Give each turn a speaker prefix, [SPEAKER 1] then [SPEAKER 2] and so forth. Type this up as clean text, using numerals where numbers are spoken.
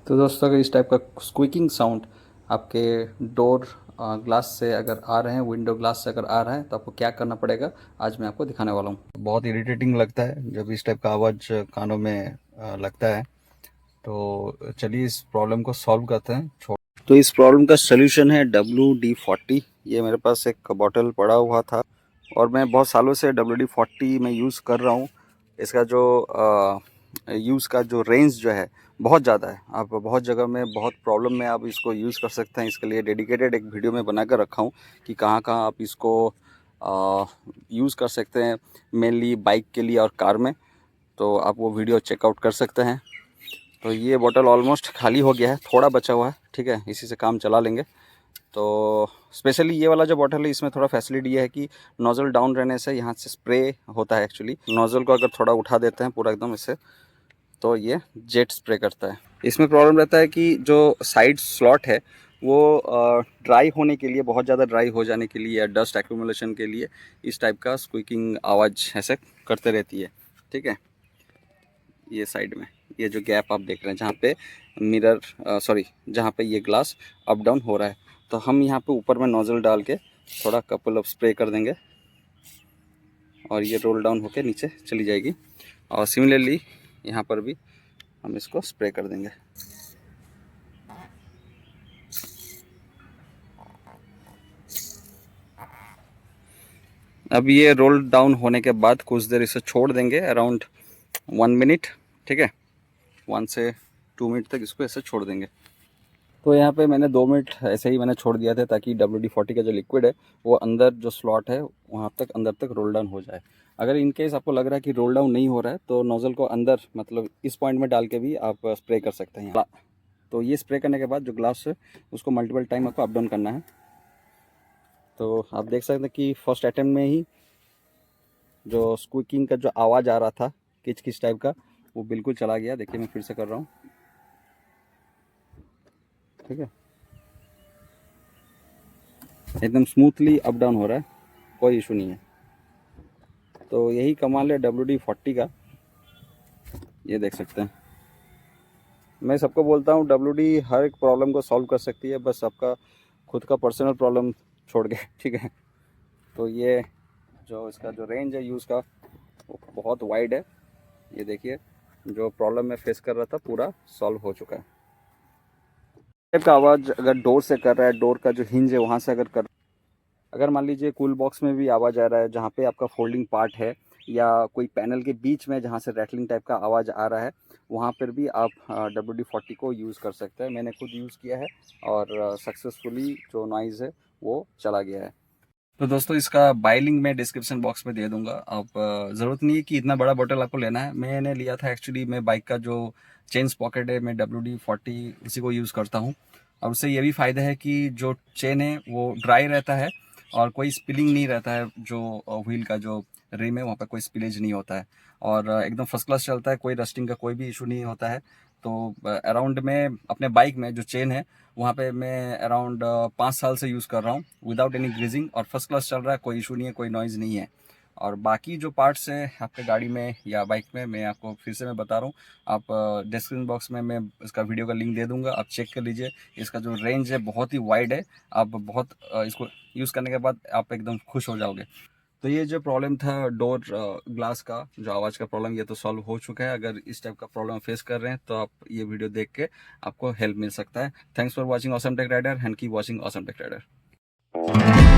[SPEAKER 1] तो दोस्तों अगर इस टाइप का स्क्वीकिंग साउंड आपके डोर ग्लास से अगर आ रहे हैं, विंडो ग्लास से अगर आ रहा है, तो आपको क्या करना पड़ेगा आज मैं आपको दिखाने वाला हूँ। बहुत इरिटेटिंग लगता है जब इस टाइप का आवाज़ कानों में लगता है। तो चलिए इस प्रॉब्लम को सॉल्व करते हैं। तो इस प्रॉब्लम का सोल्यूशन है WD-40। ये मेरे पास एक बॉटल पड़ा हुआ था और मैं बहुत सालों से WD-40 में यूज़ कर रहा हूँ। इसका जो यूज़ का जो रेंज जो है बहुत ज़्यादा है। आप बहुत जगह में बहुत प्रॉब्लम में आप इसको यूज़ कर सकते हैं। इसके लिए डेडिकेटेड एक वीडियो में बना कर रखा हूँ कि कहाँ कहाँ आप इसको यूज़ कर सकते हैं, मेनली बाइक के लिए और कार में। तो आप वो वीडियो चेकआउट कर सकते हैं। तो ये बॉटल ऑलमोस्ट खाली हो गया है, थोड़ा बचा हुआ है, ठीक है, इसी से काम चला लेंगे। तो स्पेशली ये वाला जो बॉटल है इसमें थोड़ा फैसिलिटी ये है कि नोज़ल डाउन रहने से यहाँ से स्प्रे होता है। एक्चुअली नोज़ल को अगर थोड़ा उठा देते हैं पूरा एकदम इससे, तो ये जेट स्प्रे करता है। इसमें प्रॉब्लम रहता है कि जो साइड स्लॉट है वो ड्राई होने के लिए, बहुत ज़्यादा ड्राई हो जाने के लिए या डस्ट एक्यूमुलेशन के लिए इस टाइप का स्क्वीकिंग आवाज़ ऐसे करते रहती है, ठीक है। ये साइड में ये जो गैप आप देख रहे हैं जहाँ पे मिरर जहाँ पे ये ग्लास अप डाउन हो रहा है, तो हम यहाँ पे ऊपर में नोज़ल डाल के थोड़ा कपल ऑफ स्प्रे कर देंगे और ये रोल डाउन होके नीचे चली जाएगी। और सिमिलरली यहाँ पर भी हम इसको स्प्रे कर देंगे। अब ये रोल डाउन होने के बाद कुछ देर इसे छोड़ देंगे, अराउंड 1 मिनट, ठीक है। 1 से 2 मिनट तक इसको ऐसे छोड़ देंगे। तो यहाँ पे मैंने 2 मिनट ऐसे ही मैंने छोड़ दिया था ताकि WD-40 का जो लिक्विड है वो अंदर जो स्लॉट है वहाँ तक अंदर तक रोल डाउन हो जाए। अगर इन केस आपको लग रहा है कि रोल डाउन नहीं हो रहा है तो नोज़ल को अंदर मतलब इस पॉइंट में डाल के भी आप स्प्रे कर सकते हैं। तो ये स्प्रे करने के बाद जो ग्लास है उसको मल्टीपल टाइम आपको अप डाउन करना है। तो आप देख सकते हैं कि फर्स्ट अटैम्प्ट में ही जो स्क्वीकिंग का जो आवाज़ आ रहा था किच किच टाइप का, वो बिल्कुल चला गया। देखिए मैं फिर से कर रहा हूँ, ठीक है, एकदम स्मूथली अप डाउन हो रहा है, कोई इशू नहीं है। तो यही कमाल है WD-40 का, ये देख सकते हैं। मैं सबको बोलता हूँ WD हर एक प्रॉब्लम को सॉल्व कर सकती है, बस आपका खुद का पर्सनल प्रॉब्लम छोड़ के, ठीक है। तो ये जो इसका जो रेंज है यूज़ का वो बहुत वाइड है। ये देखिए जो प्रॉब्लम मैं फेस कर रहा था पूरा सॉल्व हो चुका है। टाइप का आवाज़ अगर डोर से कर रहा है, डोर का जो हिंज है वहाँ से अगर मान लीजिए कूल बॉक्स में भी आवाज़ आ रहा है जहाँ पे आपका फोल्डिंग पार्ट है, या कोई पैनल के बीच में जहाँ से रैटलिंग टाइप का आवाज़ आ रहा है, वहाँ पर भी आप WD-40 को यूज़ कर सकते हैं। मैंने खुद यूज़ किया है और सक्सेसफुली जो नॉइज़ है वो चला गया है। तो दोस्तों इसका बाय लिंक मैं डिस्क्रिप्शन बॉक्स में दे दूंगा। आप ज़रूरत नहीं है कि इतना बड़ा बॉटल आपको लेना है। मैंने लिया था एक्चुअली, मैं बाइक का जो चेन पॉकेट है मैं WD-40 उसी को यूज़ करता हूँ। और उससे ये भी फ़ायदा है कि जो चेन है वो ड्राई रहता है और कोई स्पिलिंग नहीं रहता है। जो व्हील का जो रिम है वहाँ पर कोई स्पिलेज नहीं होता है और एकदम फर्स्ट क्लास चलता है, कोई रस्टिंग का कोई भी इशू नहीं होता है। तो अराउंड में अपने बाइक में जो चेन है वहाँ पे मैं अराउंड 5 साल से यूज़ कर रहा हूँ विदाउट एनी ग्रीजिंग, और फर्स्ट क्लास चल रहा है, कोई इशू नहीं है, कोई नॉइज़ नहीं है। और बाकी जो पार्ट्स हैं आपके गाड़ी में या बाइक में, मैं आपको फिर से मैं बता रहा हूँ। आप डिस्क्रिप्शन बॉक्स में मैं इसका वीडियो का लिंक दे दूंगा, आप चेक कर लीजिए। इसका जो रेंज है बहुत ही वाइड है। आप बहुत इसको यूज़ करने के बाद आप एकदम खुश हो जाओगे। तो ये जो प्रॉब्लम था डोर ग्लास का जो आवाज़ का प्रॉब्लम, ये तो सॉल्व हो चुका है। अगर इस टाइप का प्रॉब्लम फेस कर रहे हैं तो आप ये वीडियो देख के आपको हेल्प मिल सकता है। Thanks for watching awesome tech rider and keep watching awesome tech rider.